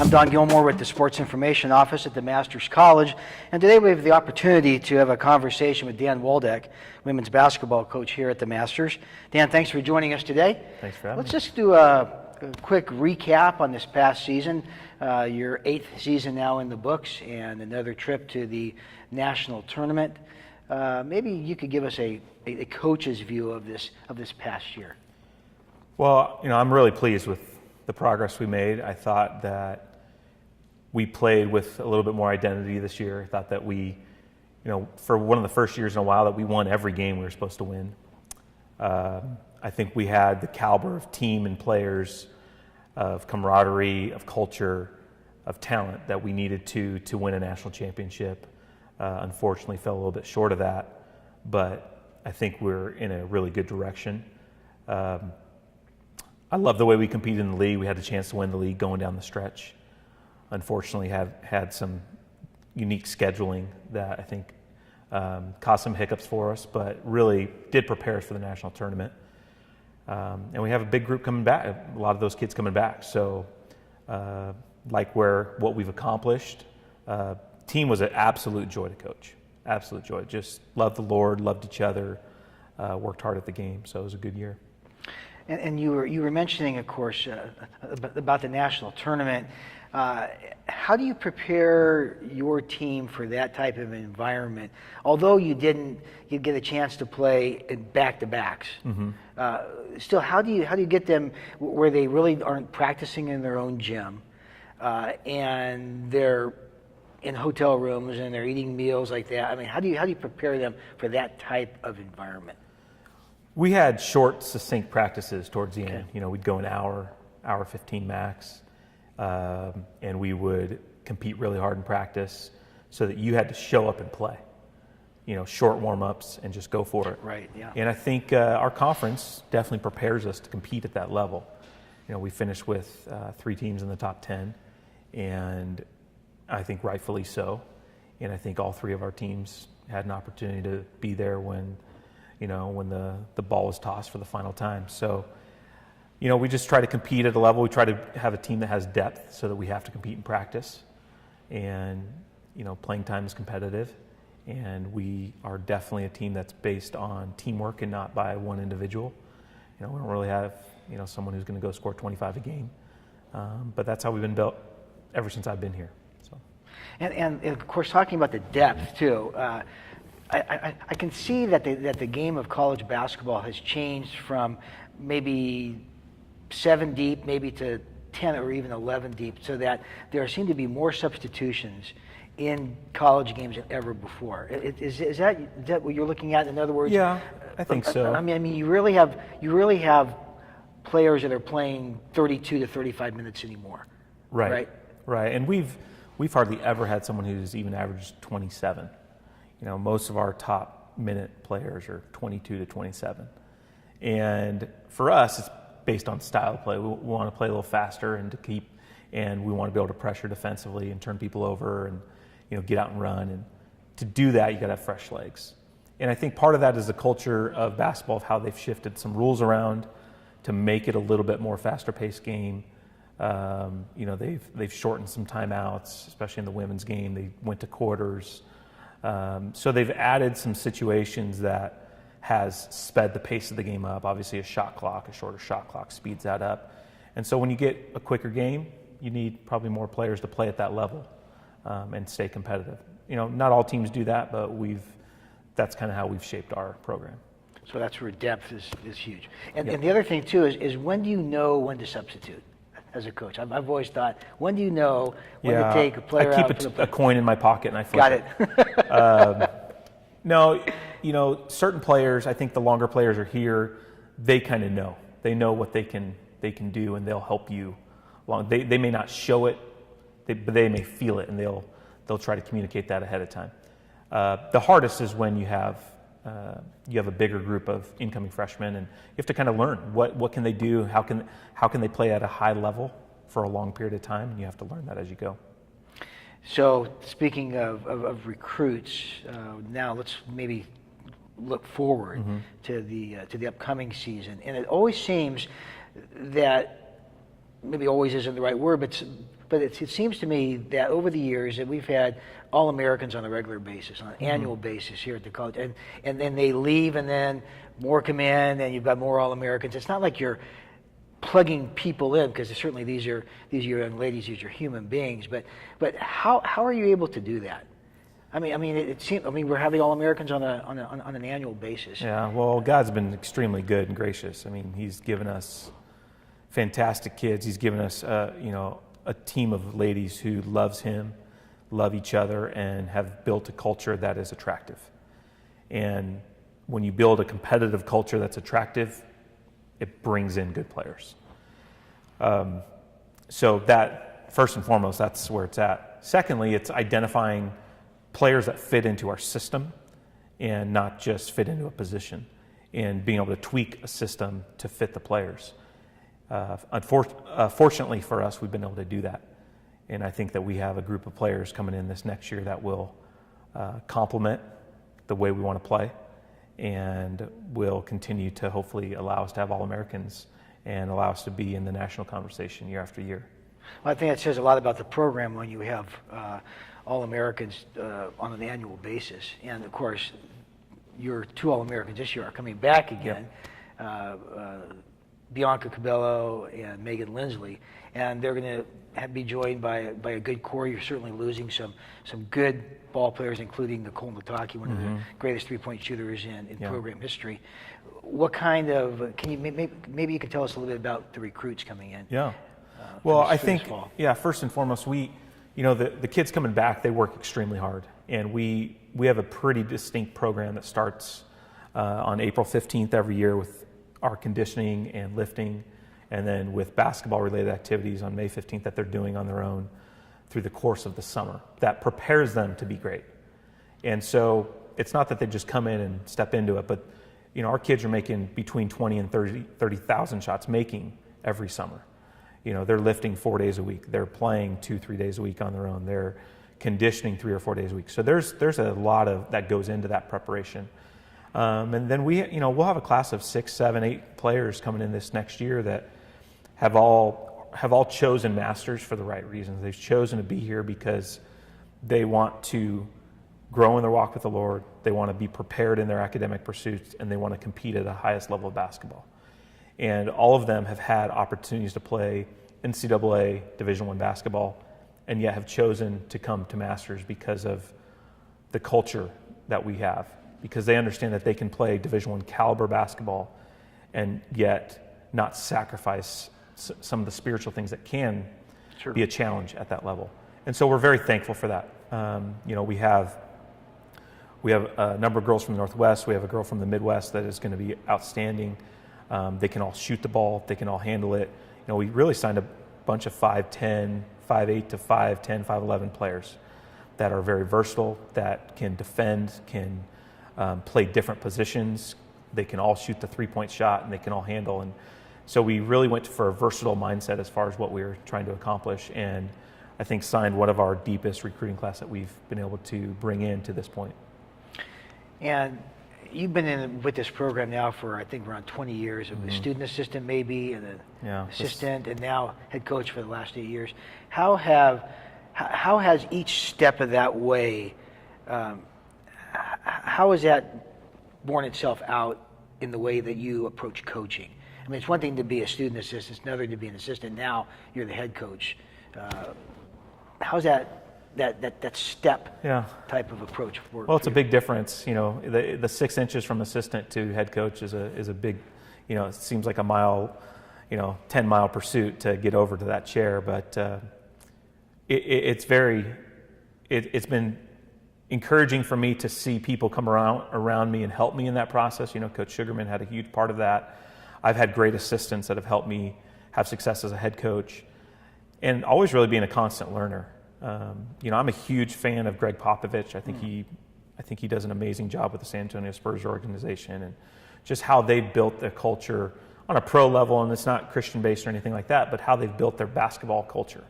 I'm Don Gilmore with the Sports Information Office at the Masters College, and today we have the opportunity to have a conversation with Dan Waldeck, women's basketball coach here at the Masters. Dan, thanks for joining us today. Thanks for having me. Let's just do a quick recap on this past season. Your 8th season now in the books and another trip to the national tournament. Maybe you could give us a coach's view of this past year. Well, I'm really pleased with the progress we made. I thought that we played with a little bit more identity this year. I thought that we, for one of the first years in a while, that we won every game we were supposed to win. I think we had the caliber of team and players, of camaraderie, of culture, of talent that we needed to win a national championship. Unfortunately, fell a little bit short of that, but I think we're in a really good direction. I love the way we competed in the league. We had the chance to win the league going down the stretch. Unfortunately, had some unique scheduling that I think caused some hiccups for us, but really did prepare us for the national tournament. And we have a big group coming back, a lot of those kids coming back. So what we've accomplished, team was an absolute joy to coach, absolute joy. Just loved the Lord, loved each other, worked hard at the game. So it was a good year. And you were mentioning, of course, about the national tournament. How do you prepare your team for that type of environment? Although you get a chance to play in back-to-backs. Mm-hmm. Still, how do you get them where they really aren't practicing in their own gym, and they're in hotel rooms and they're eating meals like that? I mean, how do you prepare them for that type of environment? We had short, succinct practices towards the end. We'd go an hour 15 max, and we would compete really hard in practice so that you had to show up and play. Short warm-ups and just go for it. Right, yeah. And I think our conference definitely prepares us to compete at that level. We finished with 3 teams in the top 10, and I think rightfully so. And I think all 3 of our teams had an opportunity to be there when the ball was tossed for the final time. So, we just try to compete at a level. We try to have a team that has depth so that we have to compete in practice. And, playing time is competitive. And we are definitely a team that's based on teamwork and not by one individual. We don't really have, someone who's going to go score 25 a game. But that's how we've been built ever since I've been here. So. And of course, talking about the depth, too, I can see that the game of college basketball has changed from maybe 7 deep, maybe to 10 or even 11 deep, so that there seem to be more substitutions in college games than ever before. Is that what you're looking at? In other words, yeah, I think so. I mean, you really have players that are playing 32 to 35 minutes anymore. Right. And we've hardly ever had someone who's even averaged 27. Most of our top minute players are 22 to 27. And for us, it's based on style of play. We want to play a little faster and we want to be able to pressure defensively and turn people over and, get out and run. And to do that, you got to have fresh legs. And I think part of that is the culture of basketball, of how they've shifted some rules around to make it a little bit more faster paced game. They've shortened some timeouts, especially in the women's game. They went to quarters. So they've added some situations that has sped the pace of the game up. Obviously, a shorter shot clock speeds that up. And so when you get a quicker game, you need probably more players to play at that level and stay competitive. Not all teams do that, but that's kind of how we've shaped our program. So that's where depth is huge. And the other thing, too, is when do you know when to substitute? As a coach, I've always thought, when do you know when to take a player out? I keep a coin in my pocket and I flip it. No, certain players, I think the longer players are here, they kind of know. They know what they can do, and they'll help you along. They may not show it, but they may feel it, and they'll try to communicate that ahead of time. The hardest is when you have a bigger group of incoming freshmen, and you have to kind of learn what can they do, how can they play at a high level for a long period of time, and you have to learn that as you go. So speaking of recruits, now let's maybe look forward to the upcoming season. And it always seems that maybe always isn't the right word, but it seems to me that over the years that we've had All-Americans on a regular basis, on an annual basis here at the college, and then they leave, and then more come in, and you've got more All-Americans. It's not like you're plugging people in, because certainly these are young ladies, these are human beings. But how are you able to do that? I mean, it seems. I mean, we're having All-Americans on an annual basis. Yeah, well, God's been extremely good and gracious. I mean, He's given us fantastic kids. He's given us, a team of ladies who loves Him, love each other, and have built a culture that is attractive. And when you build a competitive culture that's attractive, it brings in good players. So that, first and foremost, that's where it's at. Secondly, it's identifying players that fit into our system and not just fit into a position, and being able to tweak a system to fit the players. Fortunately for us, we've been able to do that. And I think that we have a group of players coming in this next year that will complement the way we want to play, and will continue to hopefully allow us to have All-Americans and allow us to be in the national conversation year after year. Well, I think that says a lot about the program when you have All-Americans on an annual basis. And of course, your 2 All-Americans this year are coming back again, Bianca Cabello and Megan Lindsley, and they're going to be joined by a good core. You're certainly losing some good ball players, including Nicole Nataki, one of the greatest three-point shooters in program history. What kind of, can you maybe you can tell us a little bit about the recruits coming in? Yeah. Well, I think, first and foremost, the kids coming back, they work extremely hard. And we have a pretty distinct program that starts on April 15th every year with our conditioning and lifting, and then with basketball-related activities on May 15th that they're doing on their own through the course of the summer. That prepares them to be great. And so it's not that they just come in and step into it, but our kids are making between 20 and 30,000 shots making every summer. They're lifting 4 days a week. They're playing 2-3 days a week on their own. They're conditioning 3 or 4 days a week. So there's a lot of that goes into that preparation. And then we'll have a class of 6, 7, 8 players coming in this next year that have all chosen Masters for the right reasons. They've chosen to be here because they want to grow in their walk with the Lord. They want to be prepared in their academic pursuits, and they want to compete at the highest level of basketball. And all of them have had opportunities to play NCAA Division I basketball, and yet have chosen to come to Masters because of the culture that we have, because they understand that they can play Division I caliber basketball and yet not sacrifice some of the spiritual things that can be a challenge at that level. And so we're very thankful for that. We have a number of girls from the Northwest. We have a girl from the Midwest that is going to be outstanding. They can all shoot the ball. They can all handle it. We really signed a bunch of 5'10", 5'8" to 5'10", 5'11" players that are very versatile, that can defend, can play different positions. They can all shoot the three-point shot, and they can all handle. And so we really went for a versatile mindset as far as what we were trying to accomplish, and I think signed one of our deepest recruiting class that we've been able to bring in to this point. And you've been in with this program now for, I think, around 20 years. A student assistant maybe, and an assistant, and now head coach for the last 8 years. How has each step of that way, how has that borne itself out in the way that you approach coaching? I mean, it's one thing to be a student assistant, it's another to be an assistant. Now you're the head coach. How's that step type of approach work? Well, it's a big difference. The 6 inches from assistant to head coach is a big, it seems like a mile, 10-mile pursuit to get over to that chair. But it's been encouraging for me to see people come around me and help me in that process. Coach Sugarman had a huge part of that. I've had great assistants that have helped me have success as a head coach, and always really being a constant learner. I'm a huge fan of Greg Popovich. I think he does an amazing job with the San Antonio Spurs organization, and just how they built their culture on a pro level, and it's not Christian based or anything like that, but how they've built their basketball culture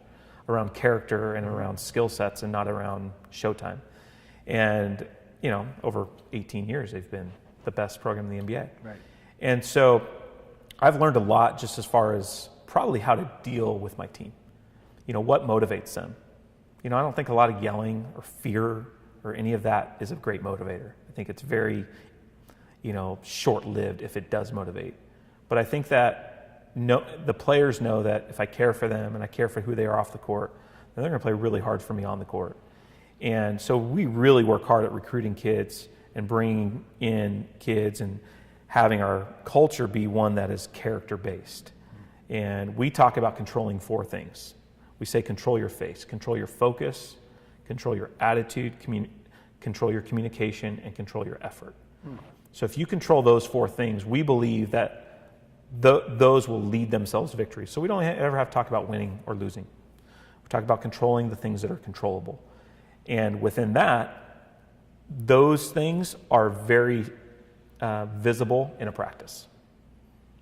around character and around skill sets and not around showtime. And, over 18 years, they've been the best program in the NBA. Right. And so I've learned a lot just as far as probably how to deal with my team. What motivates them. I don't think a lot of yelling or fear or any of that is a great motivator. I think it's very, short-lived if it does motivate. But I think that the players know that if I care for them and I care for who they are off the court, then they're going to play really hard for me on the court. And so we really work hard at recruiting kids and bringing in kids and having our culture be one that is character-based. And we talk about controlling 4 things. We say control your face, control your focus, control your attitude, control your communication, and control your effort. So if you control those 4 things, we believe that those will lead themselves to victory. So we don't ever have to talk about winning or losing. We talk about controlling the things that are controllable. And within that, those things are very visible in a practice.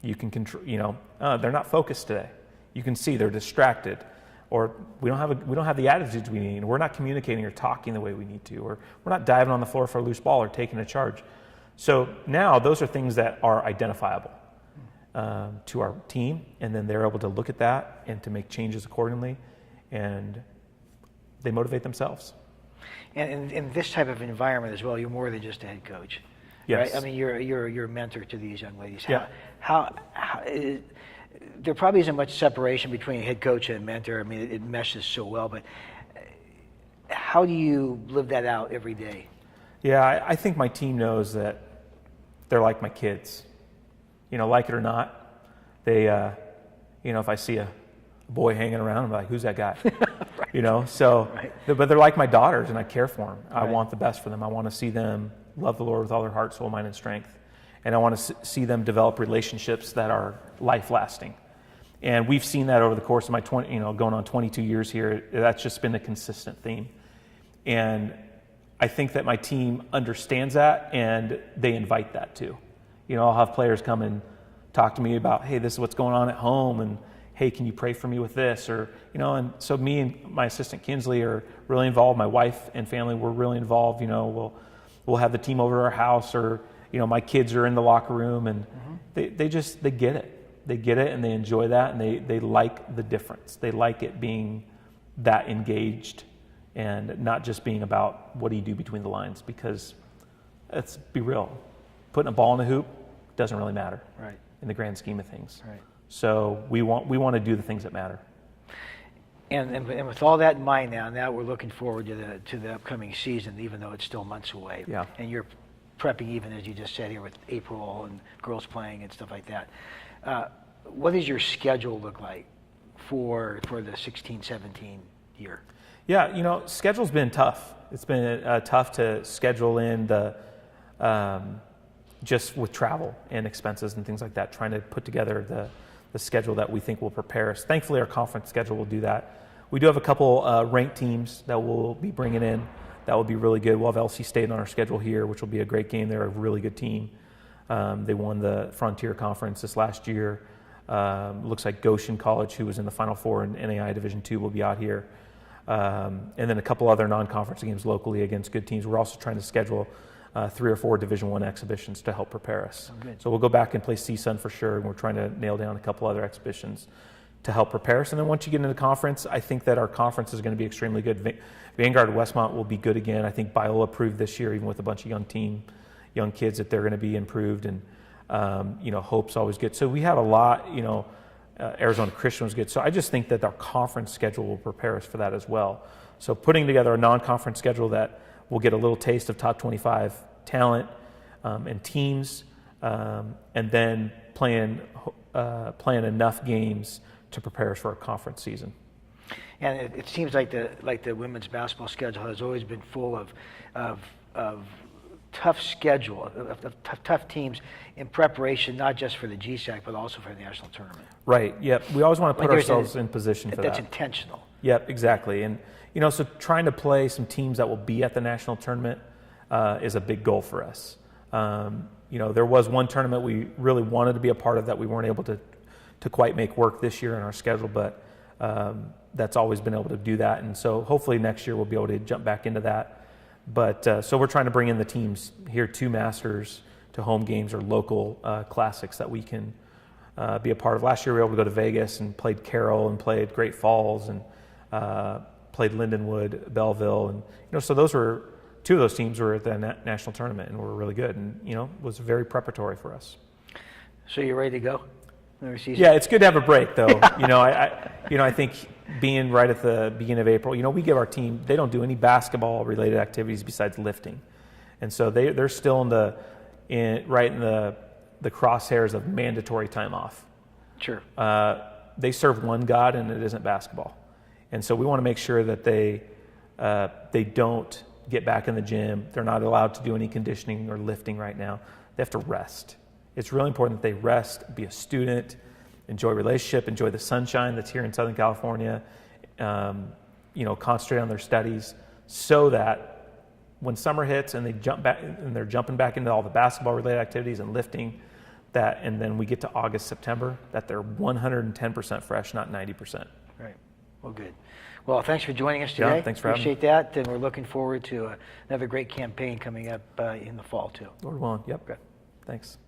You can control, they're not focused today. You can see they're distracted, or we don't have the attitudes we need. We're not communicating or talking the way we need to, or we're not diving on the floor for a loose ball or taking a charge. So now those are things that are identifiable to our team, and then they're able to look at that and to make changes accordingly, and they motivate themselves. And in this type of environment as well, you're more than just a head coach. Yes. Right? I mean, you're a mentor to these young ladies. Yeah. There probably isn't much separation between head coach and mentor. I mean, it meshes so well, but how do you live that out every day? Yeah, I think my team knows that they're like my kids. Like it or not, they, if I see a boy hanging around, I'm like, who's that guy? Right. So, right. But they're like my daughters, and I care for them. I want the best for them. I want to see them love the Lord with all their heart, soul, mind, and strength. And I want to see them develop relationships that are life-lasting. And we've seen that over the course of my going on 22 years here. That's just been a consistent theme. And I think that my team understands that, and they invite that too. I'll have players come and talk to me about, hey, this is what's going on at home, and hey, can you pray for me with this? Or, and so me and my assistant Kinsley are really involved. My wife and family were really involved. We'll have the team over to our house, or, my kids are in the locker room, and they get it. They get it, and they enjoy that, and they like the difference. They like it being that engaged and not just being about what do you do between the lines, because let's be real, putting a ball in a hoop doesn't really matter in the grand scheme of things. Right. So we want to do the things that matter. And with all that in mind now we're looking forward to the upcoming season, even though it's still months away. Yeah. And you're prepping, even as you just said here, with April and girls playing and stuff like that. What does your schedule look like for the 16-17 year? Yeah, schedule's been tough. It's been tough to schedule in the just with travel and expenses and things like that, trying to put together the schedule that we think will prepare us. Thankfully, our conference schedule will do that. We do have a couple ranked teams that we'll be bringing in. That will be really good. We'll have LC State on our schedule here, which will be a great game. They're a really good team. They won the Frontier Conference this last year. Looks like Goshen College, who was in the Final Four in NAI Division II, will be out here. And then a couple other non-conference games locally against good teams. We're also trying to schedule 3 or 4 Division I exhibitions to help prepare us. So we'll go back and play CSUN for sure, and we're trying to nail down a couple other exhibitions to help prepare us. And then once you get into the conference, I think that our conference is going to be extremely good. Vanguard Westmont will be good again. I think Biola proved this year, even with a bunch of young kids, that they're going to be improved. And Hope's always good. So we have a lot. Arizona Christian was good. So I just think that our conference schedule will prepare us for that as well. So putting together a non-conference schedule that will get a little taste of top 25 talent and teams, and then playing enough games to prepare us for a conference season. And it seems like the women's basketball schedule has always been full of tough schedule, of tough teams in preparation, not just for the GSAC, but also for the national tournament. Right, yep. We always want to put ourselves in position for that. That's intentional. Yep, exactly. And, so trying to play some teams that will be at the national tournament is a big goal for us. There was one tournament we really wanted to be a part of that we weren't able to quite make work this year in our schedule, but that's always been able to do that. And so hopefully next year we'll be able to jump back into that. But so we're trying to bring in the teams here to Masters, to home games or local classics that we can be a part of. Last year we were able to go to Vegas and played Carroll and played Great Falls and played Lindenwood, Belleville, and so those were two of those teams were at the national tournament and were really good, and was very preparatory for us. So you're ready to go? Yeah, it's good to have a break, though. I think being right at the beginning of April, we give our team, they don't do any basketball-related activities besides lifting, and so they're still right in the crosshairs of mandatory time off. Sure. They serve one God, and it isn't basketball, and so we want to make sure that they don't get back in the gym. They're not allowed to do any conditioning or lifting right now. They have to rest. It's really important that they rest, be a student, enjoy relationship, enjoy the sunshine that's here in Southern California, concentrate on their studies, so that when summer hits and they jump back and they're jumping back into all the basketball-related activities and lifting, and then we get to August, September, that they're 110% fresh, not 90%. Right. Well, good. Well, thanks for joining us today. Yeah, thanks for having me. Appreciate that, and we're looking forward to another great campaign coming up in the fall too. Lord willing. Yep. Good. Thanks.